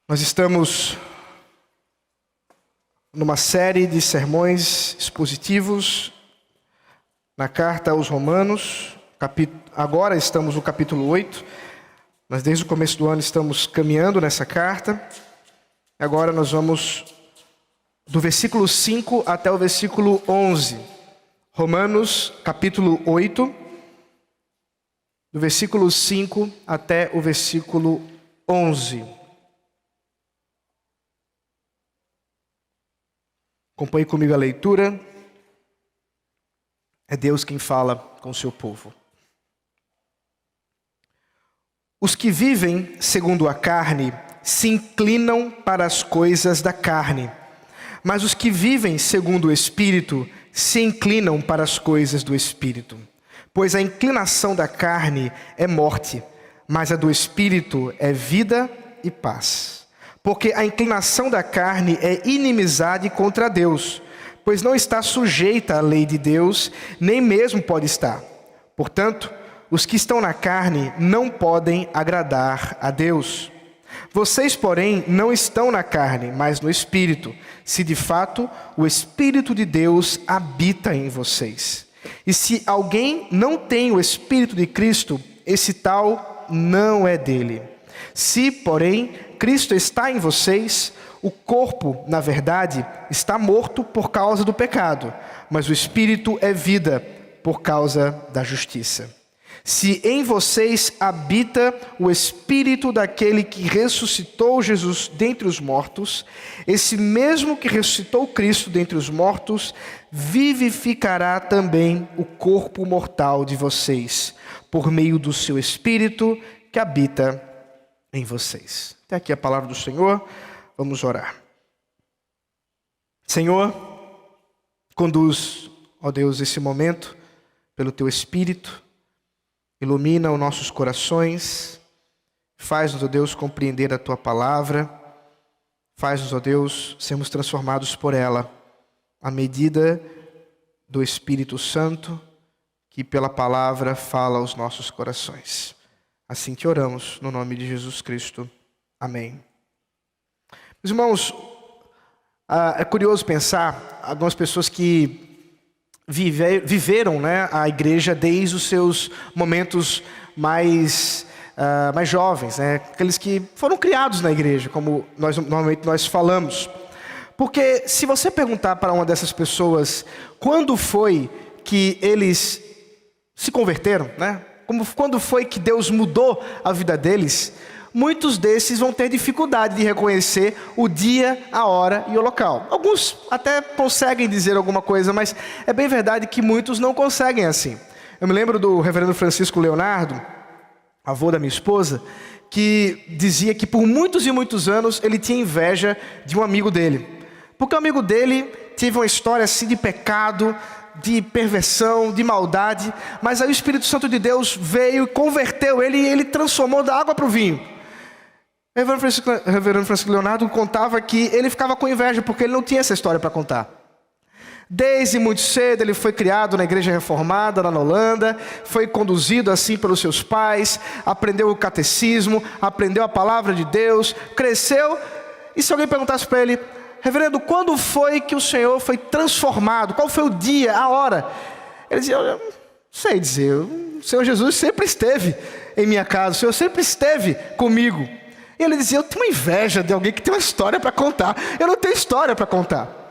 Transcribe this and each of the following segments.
Nós estamos numa série de sermões expositivos na carta aos Romanos. Agora estamos no capítulo 8. Mas desde o começo do ano estamos caminhando nessa carta. Agora nós vamos do versículo 5 até o versículo 11. Romanos, capítulo 8, do versículo 5 até o versículo 11. Acompanhe comigo a leitura. É Deus quem fala com o seu povo. Os que vivem segundo a carne se inclinam para as coisas da carne, mas os que vivem segundo o Espírito se inclinam para as coisas do Espírito. Pois a inclinação da carne é morte, mas a do Espírito é vida e paz. Porque a inclinação da carne é inimizade contra Deus, pois não está sujeita à lei de Deus, nem mesmo pode estar. Portanto, os que estão na carne não podem agradar a Deus. Vocês, porém, não estão na carne, mas no Espírito, se de fato o Espírito de Deus habita em vocês. E se alguém não tem o Espírito de Cristo, esse tal não é dele. Se, porém, Cristo está em vocês, o corpo, na verdade, está morto por causa do pecado, mas o Espírito é vida por causa da justiça. Se em vocês habita o Espírito daquele que ressuscitou Jesus dentre os mortos, esse mesmo que ressuscitou Cristo dentre os mortos, vivificará também o corpo mortal de vocês, por meio do seu Espírito que habita em vocês. Até aqui a palavra do Senhor. Vamos orar. Senhor, conduz, ó Deus, esse momento pelo teu Espírito. Ilumina os nossos corações. Faz-nos, ó Deus, compreender a tua palavra. Faz-nos, ó Deus, sermos transformados por ela, à medida do Espírito Santo, que pela palavra fala aos nossos corações. Assim te oramos, no nome de Jesus Cristo. Amém. Meus irmãos, é curioso pensar, algumas pessoas que viveram, né, a igreja desde os seus momentos mais jovens, né, aqueles que foram criados na igreja, como normalmente nós falamos. Porque se você perguntar para uma dessas pessoas quando foi que eles se converteram, né? Quando foi que Deus mudou a vida deles, muitos desses vão ter dificuldade de reconhecer o dia, a hora e o local. Alguns até conseguem dizer alguma coisa, mas é bem verdade que muitos não conseguem assim. Eu me lembro do reverendo Francisco Leonardo, avô da minha esposa, que dizia que por muitos e muitos anos ele tinha inveja de um amigo dele. Porque o amigo dele teve uma história assim de pecado, de perversão, de maldade, mas aí o Espírito Santo de Deus veio e converteu ele e ele transformou da água para o vinho. O reverendo Francisco Leonardo contava que ele ficava com inveja porque ele não tinha essa história para contar. Desde muito cedo ele foi criado na igreja reformada lá na Holanda, foi conduzido assim pelos seus pais, aprendeu o catecismo, aprendeu a palavra de Deus, cresceu. E se alguém perguntasse para ele: reverendo, quando foi que o Senhor foi transformado? Qual foi o dia, a hora? Ele dizia: eu não sei dizer, o Senhor Jesus sempre esteve em minha casa, o Senhor sempre esteve comigo. E ele dizia: eu tenho uma inveja de alguém que tem uma história para contar. Eu não tenho história para contar.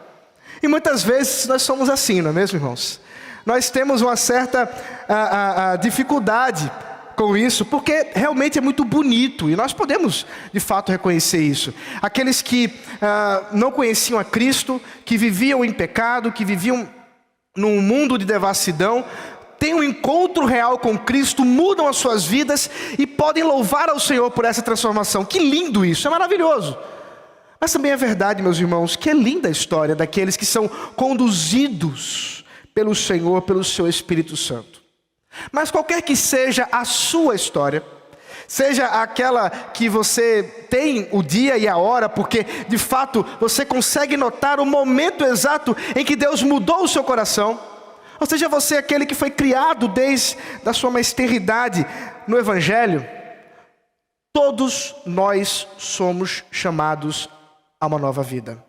E muitas vezes nós somos assim, não é mesmo, irmãos? Nós temos uma certa dificuldade com isso, porque realmente é muito bonito, e nós podemos de fato reconhecer isso. Aqueles que não conheciam a Cristo, que viviam em pecado, que viviam num mundo de devassidão, têm um encontro real com Cristo, mudam as suas vidas e podem louvar ao Senhor por essa transformação. Que lindo isso, é maravilhoso. Mas também é verdade, meus irmãos, que é linda a história daqueles que são conduzidos pelo Senhor, pelo seu Espírito Santo. Mas qualquer que seja a sua história, seja aquela que você tem o dia e a hora, porque de fato você consegue notar o momento exato em que Deus mudou o seu coração, ou seja, você aquele que foi criado desde a sua mais tenridade no Evangelho, todos nós somos chamados a uma nova vida.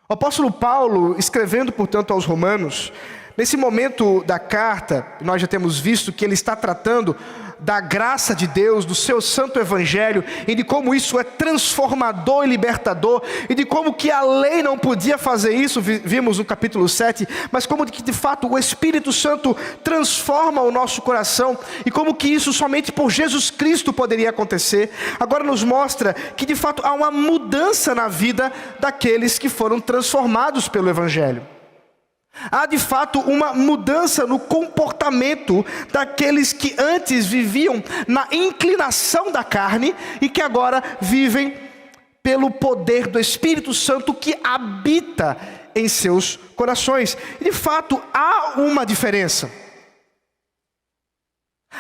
O apóstolo Paulo, escrevendo, portanto, aos Romanos, nesse momento da carta, nós já temos visto que ele está tratando da graça de Deus, do seu santo evangelho, e de como isso é transformador e libertador, e de como que a lei não podia fazer isso, vimos no capítulo 7, mas como que de fato o Espírito Santo transforma o nosso coração, e como que isso somente por Jesus Cristo poderia acontecer. Agora nos mostra que de fato há uma mudança na vida daqueles que foram transformados pelo evangelho. Há de fato uma mudança no comportamento daqueles que antes viviam na inclinação da carne e que agora vivem pelo poder do Espírito Santo que habita em seus corações. E de fato há uma diferença.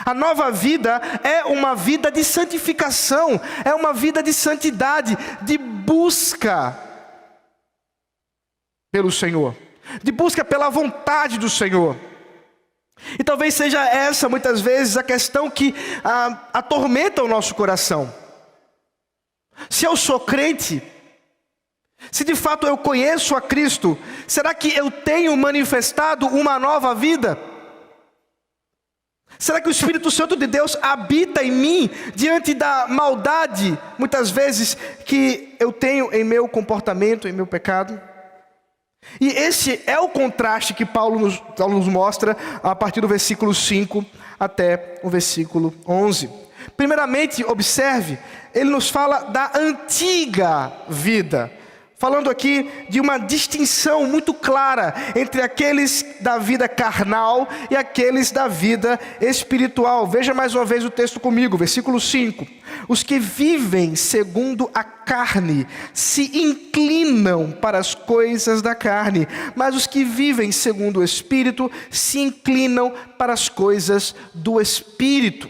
A nova vida é uma vida de santificação, é uma vida de santidade, de busca pelo Senhor, de busca pela vontade do Senhor. E talvez seja essa muitas vezes a questão que atormenta o nosso coração. Se eu sou crente, se de fato eu conheço a Cristo, será que eu tenho manifestado uma nova vida? Será que o Espírito Santo de Deus habita em mim diante da maldade, muitas vezes, que eu tenho em meu comportamento, em meu pecado? E esse é o contraste que Paulo nos mostra a partir do versículo 5 até o versículo 11. Primeiramente, observe, ele nos fala da antiga vida, falando aqui de uma distinção muito clara entre aqueles da vida carnal e aqueles da vida espiritual. Veja mais uma vez o texto comigo, versículo 5. Os que vivem segundo a carne se inclinam para as coisas da carne, mas os que vivem segundo o Espírito se inclinam para as coisas do Espírito.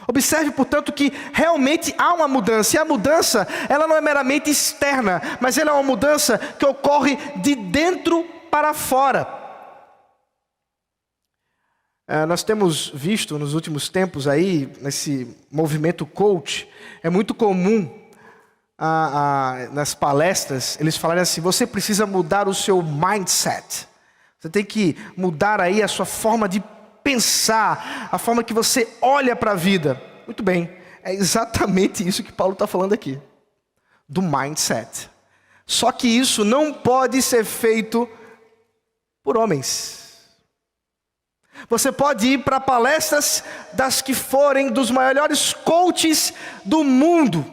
Observe, portanto, que realmente há uma mudança, e a mudança, ela não é meramente externa, mas ela é uma mudança que ocorre de dentro para fora. Nós temos visto nos últimos tempos aí, nesse movimento coach, é muito comum nas palestras, eles falarem assim: você precisa mudar o seu mindset, você tem que mudar aí a sua forma de pensar, a forma que você olha para a vida. Muito bem, é exatamente isso que Paulo está falando aqui, do mindset. Só que isso não pode ser feito por homens. Você pode ir para palestras das que forem dos maiores coaches do mundo,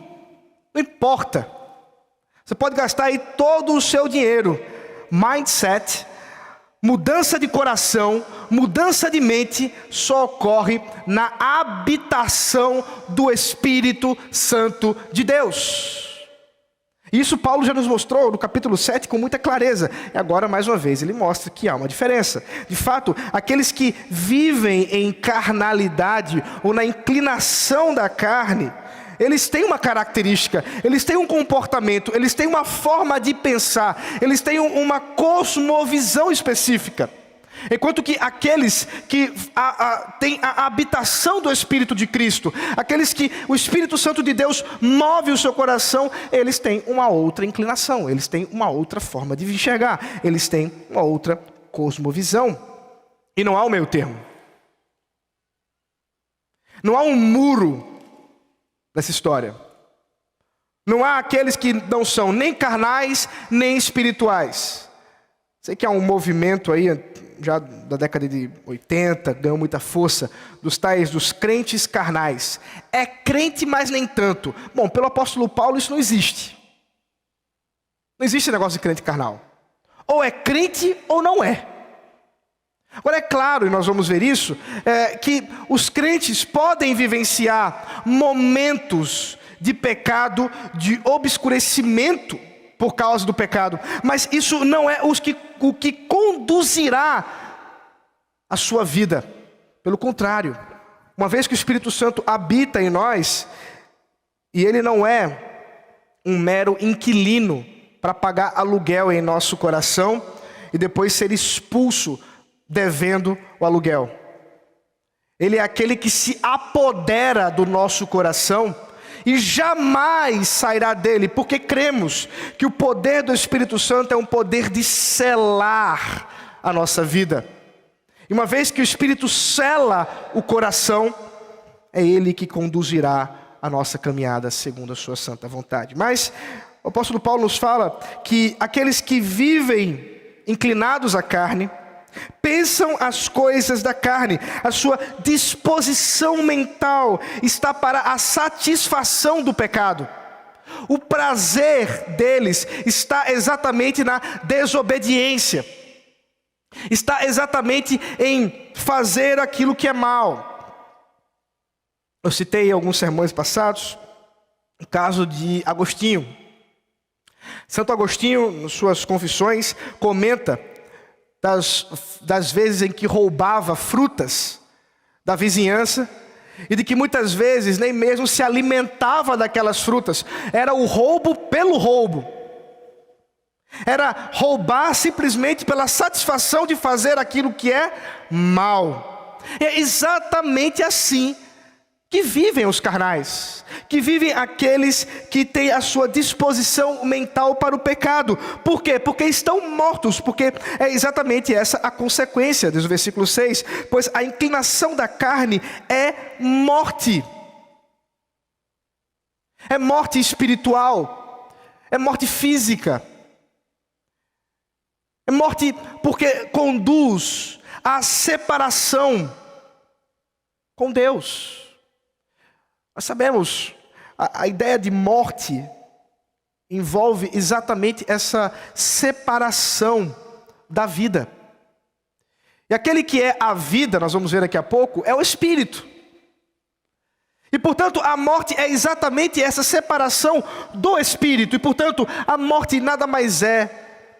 não importa. Você pode gastar aí todo o seu dinheiro. Mindset, mudança de coração, mudança de mente, só ocorre na habitação do Espírito Santo de Deus. Isso Paulo já nos mostrou no capítulo 7 com muita clareza. E agora, mais uma vez, ele mostra que há uma diferença. De fato, aqueles que vivem em carnalidade ou na inclinação da carne, eles têm uma característica, eles têm um comportamento, eles têm uma forma de pensar, eles têm uma cosmovisão específica. Enquanto que aqueles que têm a habitação do Espírito de Cristo, aqueles que o Espírito Santo de Deus move o seu coração, eles têm uma outra inclinação, eles têm uma outra forma de enxergar, eles têm uma outra cosmovisão. E não há o meio termo. Não há um muro nessa história. Não há aqueles que não são nem carnais, nem espirituais. Sei que há um movimento aí, já da década de 80, ganhou muita força, dos crentes carnais. É crente, mas nem tanto. Bom, pelo apóstolo Paulo isso não existe. Não existe negócio de crente carnal. Ou é crente ou não é. Agora é claro, e nós vamos ver isso, que os crentes podem vivenciar momentos de pecado, de obscurecimento por causa do pecado, mas isso não é o que conduzirá a sua vida. Pelo contrário, uma vez que o Espírito Santo habita em nós, e ele não é um mero inquilino para pagar aluguel em nosso coração e depois ser expulso devendo o aluguel. Ele é aquele que se apodera do nosso coração e jamais sairá dele, porque cremos que o poder do Espírito Santo é um poder de selar a nossa vida. E uma vez que o Espírito sela o coração, é Ele que conduzirá a nossa caminhada segundo a sua santa vontade. Mas o apóstolo Paulo nos fala que aqueles que vivem inclinados à carne, pensam as coisas da carne, a sua disposição mental está para a satisfação do pecado. O prazer deles está exatamente na desobediência, está exatamente em fazer aquilo que é mal. Eu citei em alguns sermões passados o caso de Agostinho. Santo Agostinho, nas suas confissões, comenta das vezes em que roubava frutas da vizinhança, e de que muitas vezes nem mesmo se alimentava daquelas frutas. Era o roubo pelo roubo. Era roubar simplesmente pela satisfação de fazer aquilo que é mal. É exatamente assim que vivem os carnais, que vivem aqueles que têm a sua disposição mental para o pecado. Por quê? Porque estão mortos, porque é exatamente essa a consequência, diz o versículo 6, pois a inclinação da carne é morte. É morte espiritual, é morte física, é morte porque conduz à separação com Deus. Nós sabemos, a ideia de morte envolve exatamente essa separação da vida. E aquele que é a vida, nós vamos ver daqui a pouco, é o Espírito. E portanto a morte é exatamente essa separação do Espírito. E portanto a morte nada mais é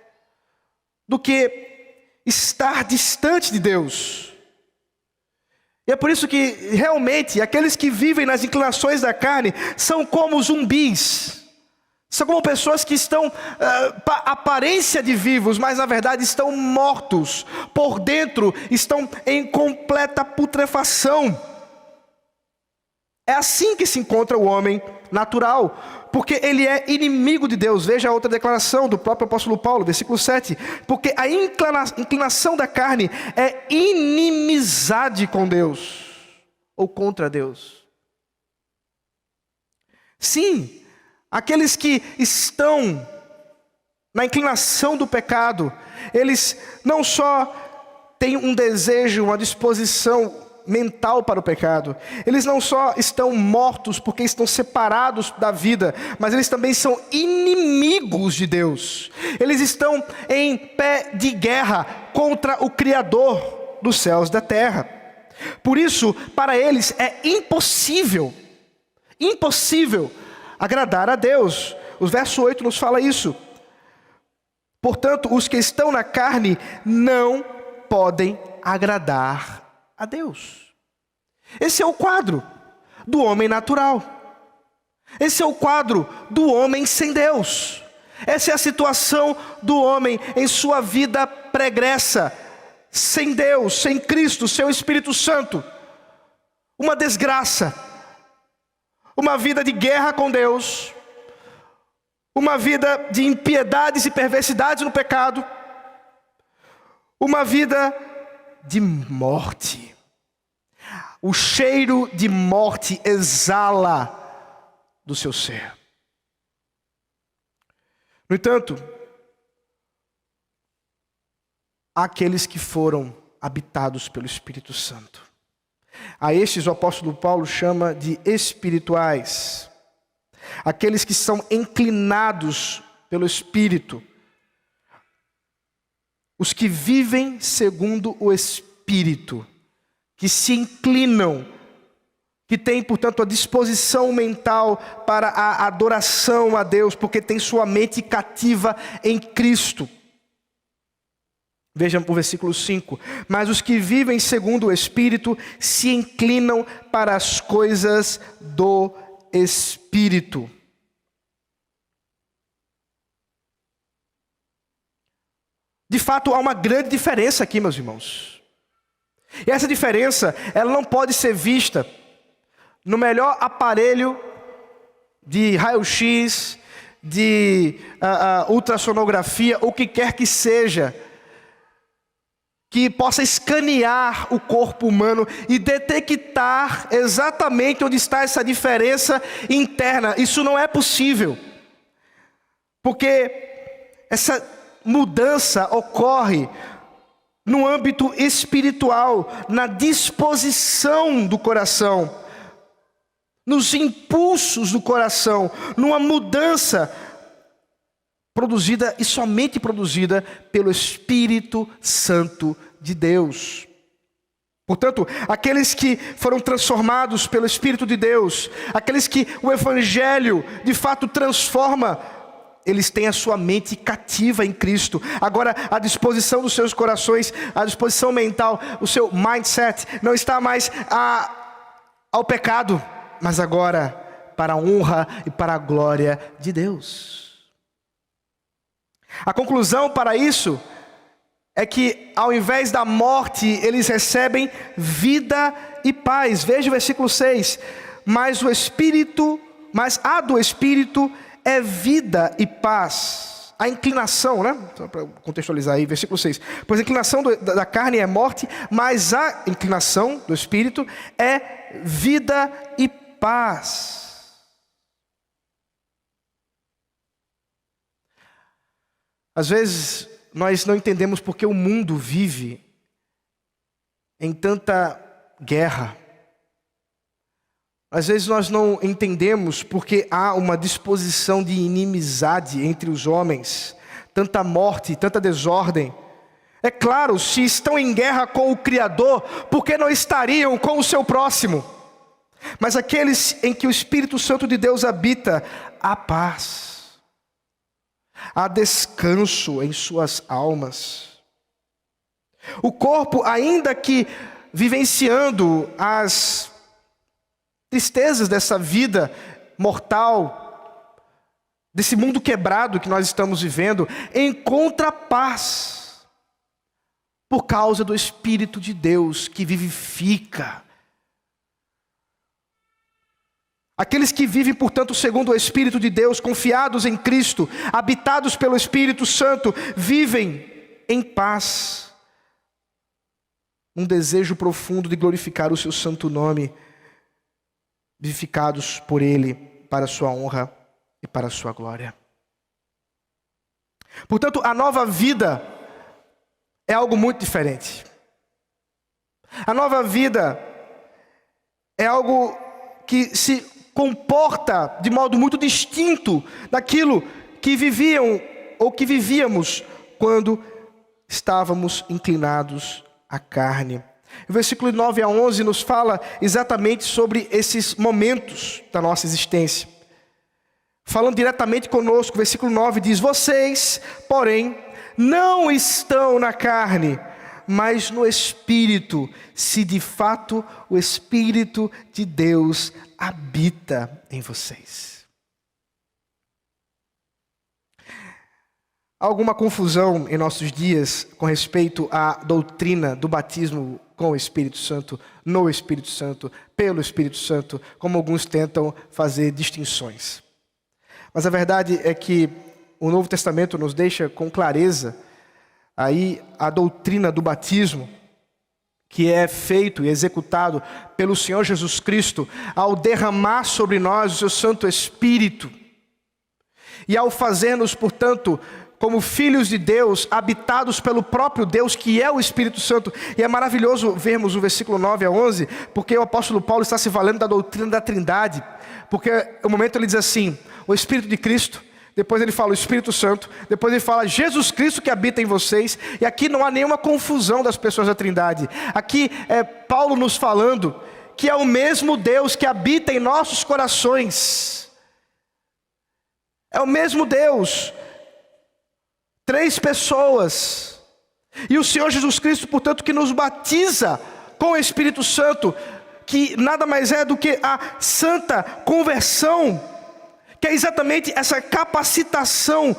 do que estar distante de Deus. E é por isso que, realmente, aqueles que vivem nas inclinações da carne são como zumbis. São como pessoas que estão, aparência de vivos, mas na verdade estão mortos. Por dentro estão em completa putrefação. É assim que se encontra o homem natural, porque ele é inimigo de Deus. Veja a outra declaração do próprio apóstolo Paulo, versículo 7. Porque a inclinação da carne é inimizade com Deus, ou contra Deus. Sim, aqueles que estão na inclinação do pecado, eles não só têm um desejo, uma disposição mental para o pecado, eles não só estão mortos porque estão separados da vida, mas eles também são inimigos de Deus. Eles estão em pé de guerra contra o Criador dos céus e da terra. Por isso, para eles é impossível agradar a Deus. O verso 8 nos fala isso. Portanto, os que estão na carne não podem agradar a Deus. Esse é o quadro do homem natural. Esse é o quadro do homem sem Deus. Essa é a situação do homem em sua vida pregressa, sem Deus, sem Cristo, sem o Espírito Santo. Uma desgraça, uma vida de guerra com Deus, uma vida de impiedades e perversidades no pecado, uma vida de morte. O cheiro de morte exala do seu ser. No entanto, há aqueles que foram habitados pelo Espírito Santo. A estes o apóstolo Paulo chama de espirituais. Aqueles que são inclinados pelo Espírito. Os que vivem segundo o Espírito, que se inclinam, que têm, portanto, a disposição mental para a adoração a Deus, porque tem sua mente cativa em Cristo. Veja o versículo 5. Mas os que vivem segundo o Espírito se inclinam para as coisas do Espírito. De fato, há uma grande diferença aqui, meus irmãos. E essa diferença, ela não pode ser vista no melhor aparelho de raio-x, de ultrassonografia, ou o que quer que seja, que possa escanear o corpo humano e detectar exatamente onde está essa diferença interna. Isso não é possível, porque essa mudança ocorre no âmbito espiritual, na disposição do coração, nos impulsos do coração, numa mudança produzida e somente produzida pelo Espírito Santo de Deus. Portanto, aqueles que foram transformados pelo Espírito de Deus, aqueles que o Evangelho de fato transforma, eles têm a sua mente cativa em Cristo. Agora, a disposição dos seus corações, a disposição mental, o seu mindset, não está mais ao pecado, mas agora para a honra e para a glória de Deus. A conclusão para isso é que, ao invés da morte, eles recebem vida e paz. Veja o versículo 6. Mas a do Espírito é vida e paz. A inclinação, né? Só para contextualizar aí, versículo 6. Pois a inclinação da carne é morte, mas a inclinação do Espírito é vida e paz. Às vezes, nós não entendemos porque o mundo vive em tanta guerra. Às vezes nós não entendemos porque há uma disposição de inimizade entre os homens, tanta morte, tanta desordem. É claro, se estão em guerra com o Criador, por que não estariam com o seu próximo? Mas aqueles em que o Espírito Santo de Deus habita, há paz, há descanso em suas almas. O corpo, ainda que vivenciando as tristezas dessa vida mortal, desse mundo quebrado que nós estamos vivendo, encontra paz por causa do Espírito de Deus que vivifica. Aqueles que vivem, portanto, segundo o Espírito de Deus, confiados em Cristo, habitados pelo Espírito Santo, vivem em paz, um desejo profundo de glorificar o seu santo nome, vivificados por Ele para a sua honra e para a sua glória. Portanto, a nova vida é algo muito diferente. A nova vida é algo que se comporta de modo muito distinto daquilo que viviam ou que vivíamos quando estávamos inclinados à carne. O versículo 9 a 11 nos fala exatamente sobre esses momentos da nossa existência. Falando diretamente conosco, o versículo 9 diz: vocês, porém, não estão na carne, mas no Espírito, se de fato o Espírito de Deus habita em vocês. Há alguma confusão em nossos dias com respeito à doutrina do batismo com o Espírito Santo, no Espírito Santo, pelo Espírito Santo, como alguns tentam fazer distinções. Mas a verdade é que o Novo Testamento nos deixa com clareza aí a doutrina do batismo, que é feito e executado pelo Senhor Jesus Cristo ao derramar sobre nós o seu Santo Espírito e ao fazer-nos, portanto, como filhos de Deus, habitados pelo próprio Deus, que é o Espírito Santo. E é maravilhoso vermos o versículo 9 a 11, porque o apóstolo Paulo está se valendo da doutrina da Trindade, porque no momento ele diz assim: o Espírito de Cristo, depois ele fala o Espírito Santo, depois ele fala Jesus Cristo que habita em vocês, e aqui não há nenhuma confusão das pessoas da Trindade. Aqui é Paulo nos falando que é o mesmo Deus que habita em nossos corações. É o mesmo Deus. 3 pessoas. E o Senhor Jesus Cristo, portanto, que nos batiza com o Espírito Santo, que nada mais é do que a santa conversão, que é exatamente essa capacitação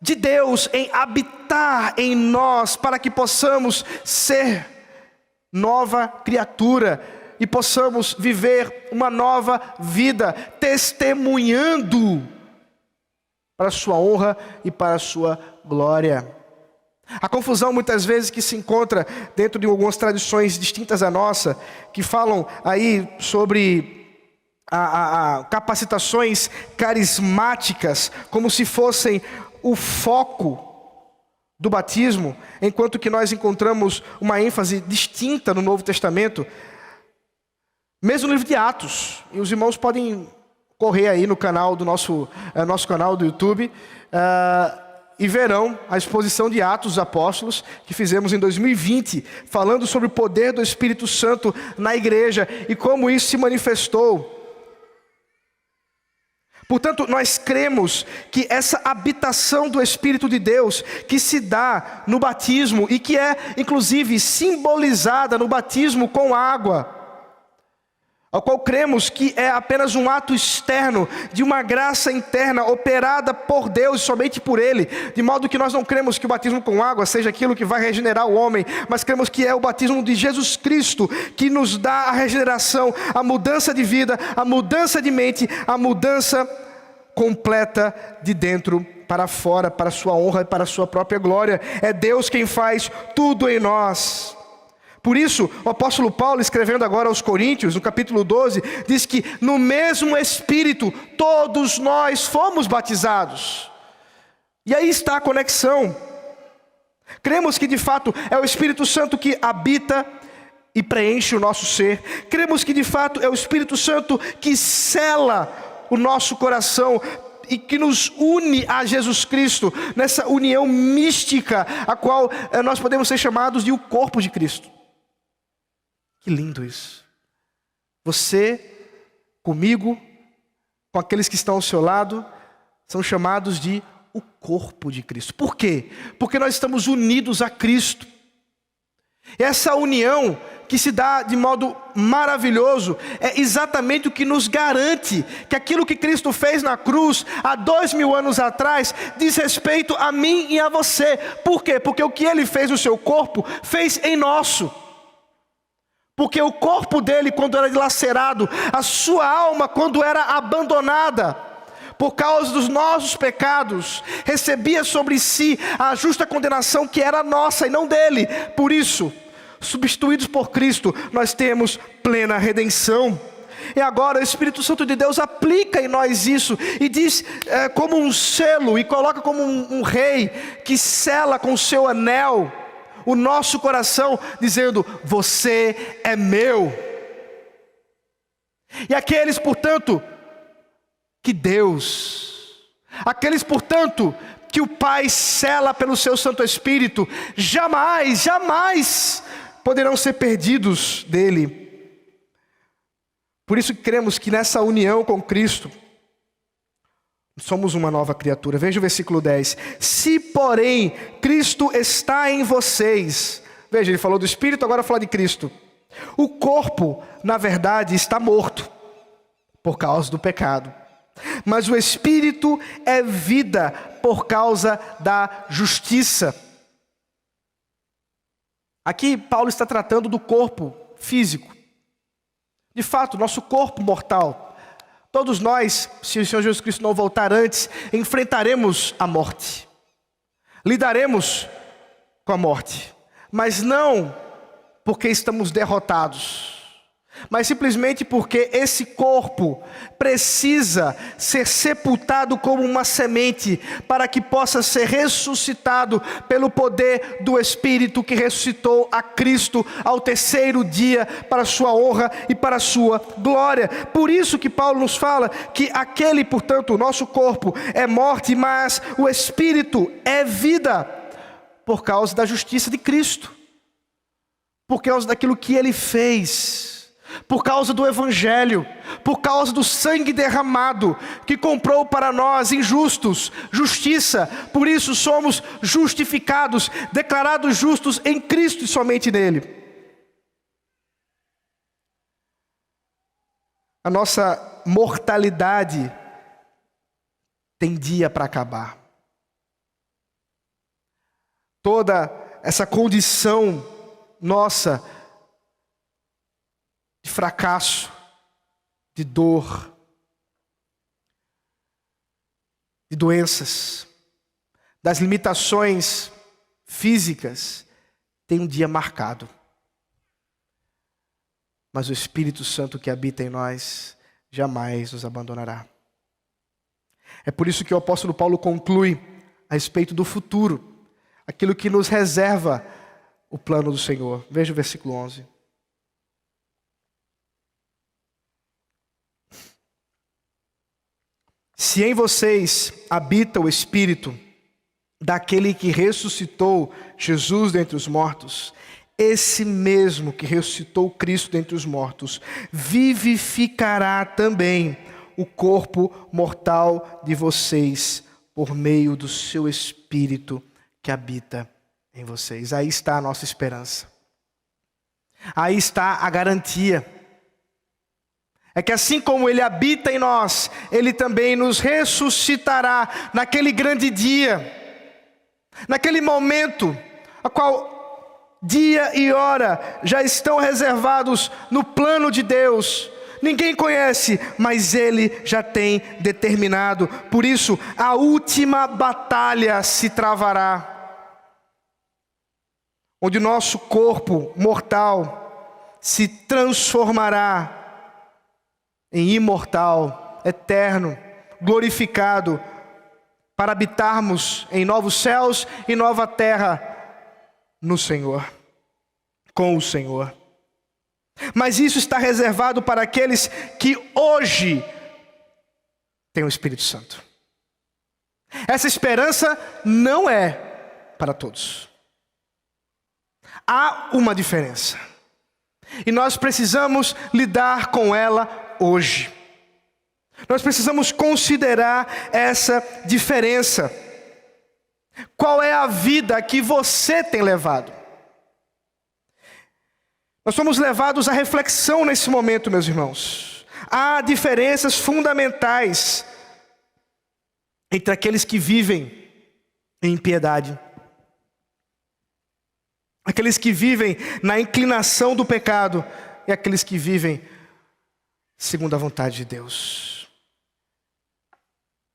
de Deus em habitar em nós, para que possamos ser nova criatura e possamos viver uma nova vida, testemunhando para a sua honra e para a sua glória. A confusão muitas vezes que se encontra dentro de algumas tradições distintas à nossa, que falam aí sobre capacitações carismáticas, como se fossem o foco do batismo, enquanto que nós encontramos uma ênfase distinta no Novo Testamento, mesmo no livro de Atos. E os irmãos podem correr aí no canal do nosso canal do YouTube, e verão a exposição de Atos dos Apóstolos, que fizemos em 2020, falando sobre o poder do Espírito Santo na igreja, e como isso se manifestou. Portanto, nós cremos que essa habitação do Espírito de Deus, que se dá no batismo, e que é, inclusive, simbolizada no batismo com água, ao qual cremos que é apenas um ato externo de uma graça interna operada por Deus, somente por Ele, de modo que nós não cremos que o batismo com água seja aquilo que vai regenerar o homem, mas cremos que é o batismo de Jesus Cristo que nos dá a regeneração, a mudança de vida, a mudança de mente, a mudança completa de dentro para fora, para a sua honra e para a sua própria glória. É Deus quem faz tudo em nós. Por isso, o apóstolo Paulo, escrevendo agora aos Coríntios, no capítulo 12, diz que no mesmo Espírito todos nós fomos batizados. E aí está a conexão. Cremos que de fato é o Espírito Santo que habita e preenche o nosso ser. Cremos que de fato é o Espírito Santo que sela o nosso coração e que nos une a Jesus Cristo, nessa união mística, a qual nós podemos ser chamados de o corpo de Cristo. Que lindo isso. Você, comigo, com aqueles que estão ao seu lado, são chamados de o corpo de Cristo. Por quê? Porque nós estamos unidos a Cristo. Essa união que se dá de modo maravilhoso é exatamente o que nos garante que aquilo que Cristo fez na cruz há 2000 anos atrás diz respeito a mim e a você. Por quê? Porque o que Ele fez no seu corpo, fez em nosso. Porque o corpo dele, quando era dilacerado, a sua alma, quando era abandonada, por causa dos nossos pecados, recebia sobre si a justa condenação que era nossa e não dele. Por isso, substituídos por Cristo, nós temos plena redenção. E agora o Espírito Santo de Deus aplica em nós isso, e diz como um selo, e coloca como um rei, que sela com o seu anel o nosso coração, dizendo: você é meu. E aqueles, portanto, que Deus, aqueles, portanto, que o Pai sela pelo seu Santo Espírito, jamais, jamais poderão ser perdidos dele. Por isso cremos que nessa união com Cristo, somos uma nova criatura. Veja o versículo 10. Se, porém, Cristo está em vocês. Veja, ele falou do Espírito, agora fala de Cristo. O corpo, na verdade, está morto por causa do pecado. Mas o Espírito é vida por causa da justiça. Aqui Paulo está tratando do corpo físico. De fato, nosso corpo mortal. Todos nós, se o Senhor Jesus Cristo não voltar antes, enfrentaremos a morte. Lidaremos com a morte. Mas não porque estamos derrotados, mas simplesmente porque esse corpo precisa ser sepultado como uma semente, para que possa ser ressuscitado pelo poder do Espírito que ressuscitou a Cristo ao terceiro dia, para a sua honra e para a sua glória. Por isso que Paulo nos fala que aquele, portanto, o nosso corpo é morte, mas o Espírito é vida, por causa da justiça de Cristo, por causa daquilo que Ele fez, por causa do Evangelho, por causa do sangue derramado, que comprou para nós, injustos, justiça. Por isso somos justificados, declarados justos em Cristo e somente nele. A nossa mortalidade tem dia para acabar. Toda essa condição nossa de fracasso, de dor, de doenças, das limitações físicas, tem um dia marcado. Mas o Espírito Santo que habita em nós jamais nos abandonará. É por isso que o apóstolo Paulo conclui a respeito do futuro, aquilo que nos reserva o plano do Senhor. Veja o versículo 11. Se em vocês habita o Espírito daquele que ressuscitou Jesus dentre os mortos, esse mesmo que ressuscitou Cristo dentre os mortos, vivificará também o corpo mortal de vocês, por meio do seu Espírito que habita em vocês. Aí está a nossa esperança. Aí está a garantia. É que assim como Ele habita em nós, Ele também nos ressuscitará naquele grande dia, naquele momento, a qual dia e hora já estão reservados no plano de Deus. Ninguém conhece, mas Ele já tem determinado. Por isso, a última batalha se travará, onde nosso corpo mortal se transformará em imortal, eterno, glorificado, para habitarmos em novos céus e nova terra no Senhor, com o Senhor. Mas isso está reservado para aqueles que hoje têm o Espírito Santo. Essa esperança não é para todos. Há uma diferença. E nós precisamos lidar com ela hoje. Nós precisamos considerar essa diferença. Qual é a vida que você tem levado? Nós somos levados à reflexão nesse momento, meus irmãos. Há diferenças fundamentais entre aqueles que vivem em impiedade, aqueles que vivem na inclinação do pecado e aqueles que vivem segundo a vontade de Deus.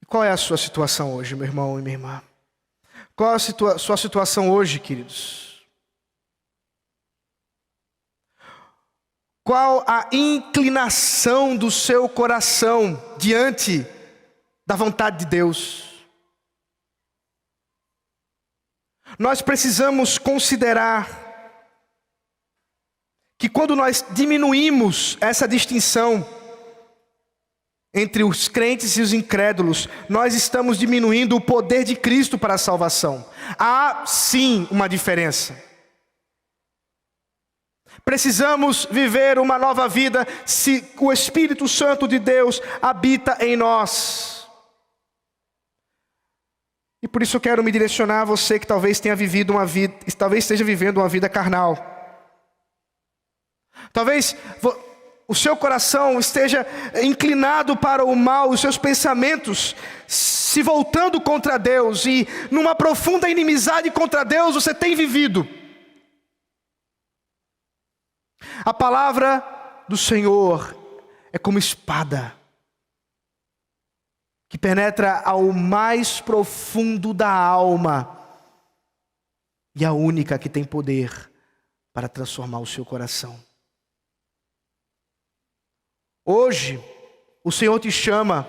Qual é a sua situação hoje, meu irmão e minha irmã? Qual é a sua situação hoje, queridos? Qual a inclinação do seu coração diante da vontade de Deus? Nós precisamos considerar que quando nós diminuímos essa distinção entre os crentes e os incrédulos, nós estamos diminuindo o poder de Cristo para a salvação. Há sim uma diferença. Precisamos viver uma nova vida se o Espírito Santo de Deus habita em nós. E por isso eu quero me direcionar a você que talvez esteja vivendo uma vida carnal. Talvez o seu coração esteja inclinado para o mal, os seus pensamentos se voltando contra Deus, e numa profunda inimizade contra Deus você tem vivido. A palavra do Senhor é como espada, que penetra ao mais profundo da alma, e a única que tem poder para transformar o seu coração. Hoje, o Senhor te chama.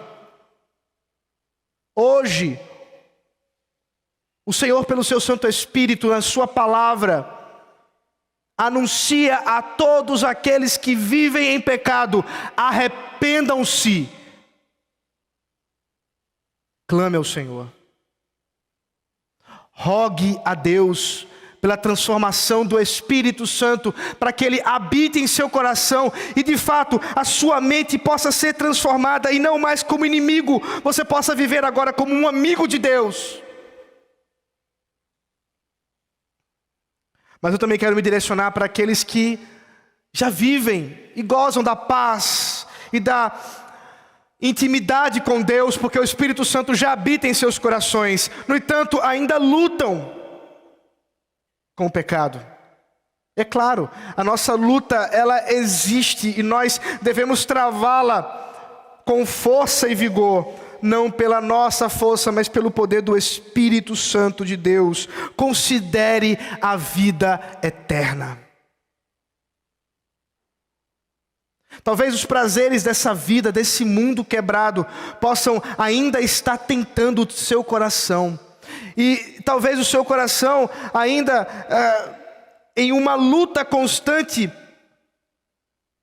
Hoje, o Senhor, pelo seu Santo Espírito, na sua palavra, anuncia a todos aqueles que vivem em pecado: arrependam-se. Clame ao Senhor. Rogue a Deus pela transformação do Espírito Santo, para que Ele habite em seu coração e de fato a sua mente possa ser transformada, e não mais como inimigo, você possa viver agora como um amigo de Deus. Mas eu também quero me direcionar para aqueles que já vivem e gozam da paz e da intimidade com Deus, porque o Espírito Santo já habita em seus corações. No entanto, ainda lutam com o pecado. É claro, a nossa luta, ela existe e nós devemos travá-la com força e vigor, não pela nossa força, mas pelo poder do Espírito Santo de Deus. Considere a vida eterna. Talvez os prazeres dessa vida, desse mundo quebrado, possam ainda estar tentando o seu coração. E talvez o seu coração ainda, em uma luta constante,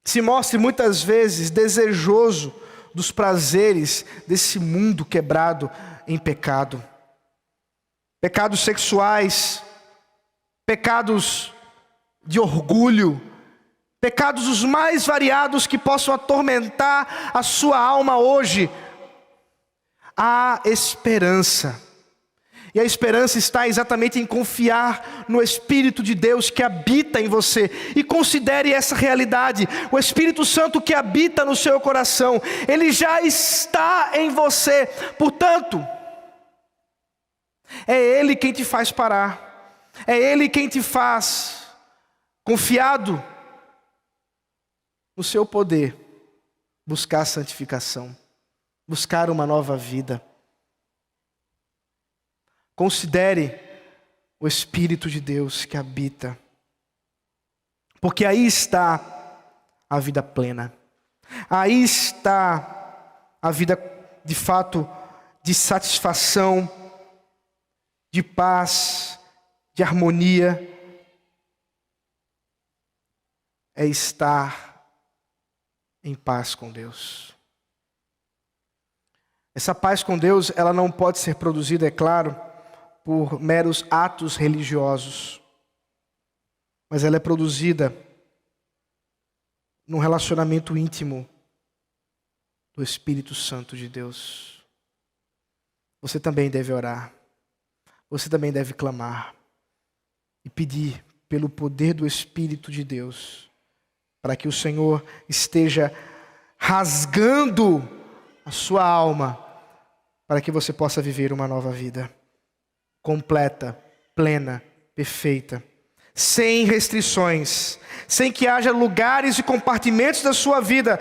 se mostre muitas vezes desejoso dos prazeres desse mundo quebrado em pecado. Pecados sexuais, pecados de orgulho, pecados os mais variados que possam atormentar a sua alma hoje. Há esperança. E a esperança está exatamente em confiar no Espírito de Deus que habita em você. E considere essa realidade. O Espírito Santo que habita no seu coração, ele já está em você. Portanto, é Ele quem te faz parar. É Ele quem te faz, confiado no seu poder, buscar santificação, buscar uma nova vida. Considere o Espírito de Deus que habita, porque aí está a vida plena, aí está a vida de fato de satisfação, de paz, de harmonia, é estar em paz com Deus. Essa paz com Deus, ela não pode ser produzida, é claro, por meros atos religiosos, mas ela é produzida num relacionamento íntimo do Espírito Santo de Deus. Você também deve orar, você também deve clamar e pedir pelo poder do Espírito de Deus, para que o Senhor esteja rasgando a sua alma, para que você possa viver uma nova vida. Completa, plena, perfeita, sem restrições, sem que haja lugares e compartimentos da sua vida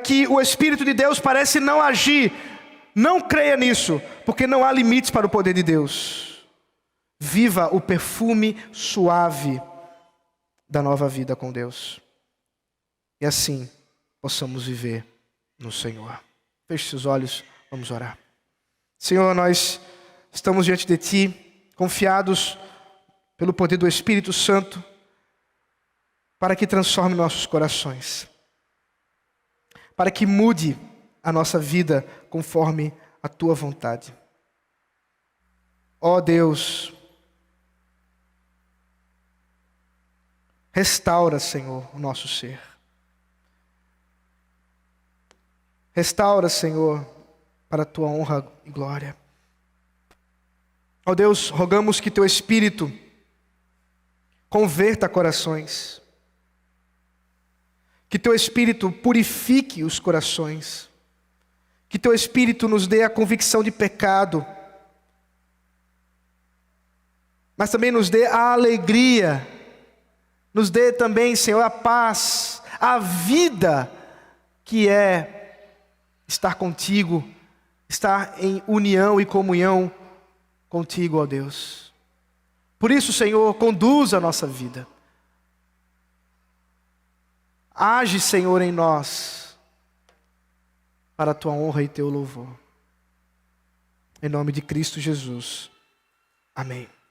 que o Espírito de Deus parece não agir. Não creia nisso, porque não há limites para o poder de Deus. Viva o perfume suave da nova vida com Deus, e assim possamos viver no Senhor. Feche seus olhos, vamos orar. Senhor, nós estamos diante de Ti, confiados pelo poder do Espírito Santo, para que transforme nossos corações, para que mude a nossa vida conforme a Tua vontade. Ó Deus, restaura, Senhor, o nosso ser. Restaura, Senhor, para a Tua honra e glória. Ó Deus, rogamos que Teu Espírito converta corações, que Teu Espírito purifique os corações, que Teu Espírito nos dê a convicção de pecado, mas também nos dê a alegria, nos dê também, Senhor, a paz, a vida que é estar contigo, estar em união e comunhão contigo, ó Deus. Por isso, Senhor, conduza a nossa vida. Age, Senhor, em nós, para a Tua honra e Teu louvor. Em nome de Cristo Jesus. Amém.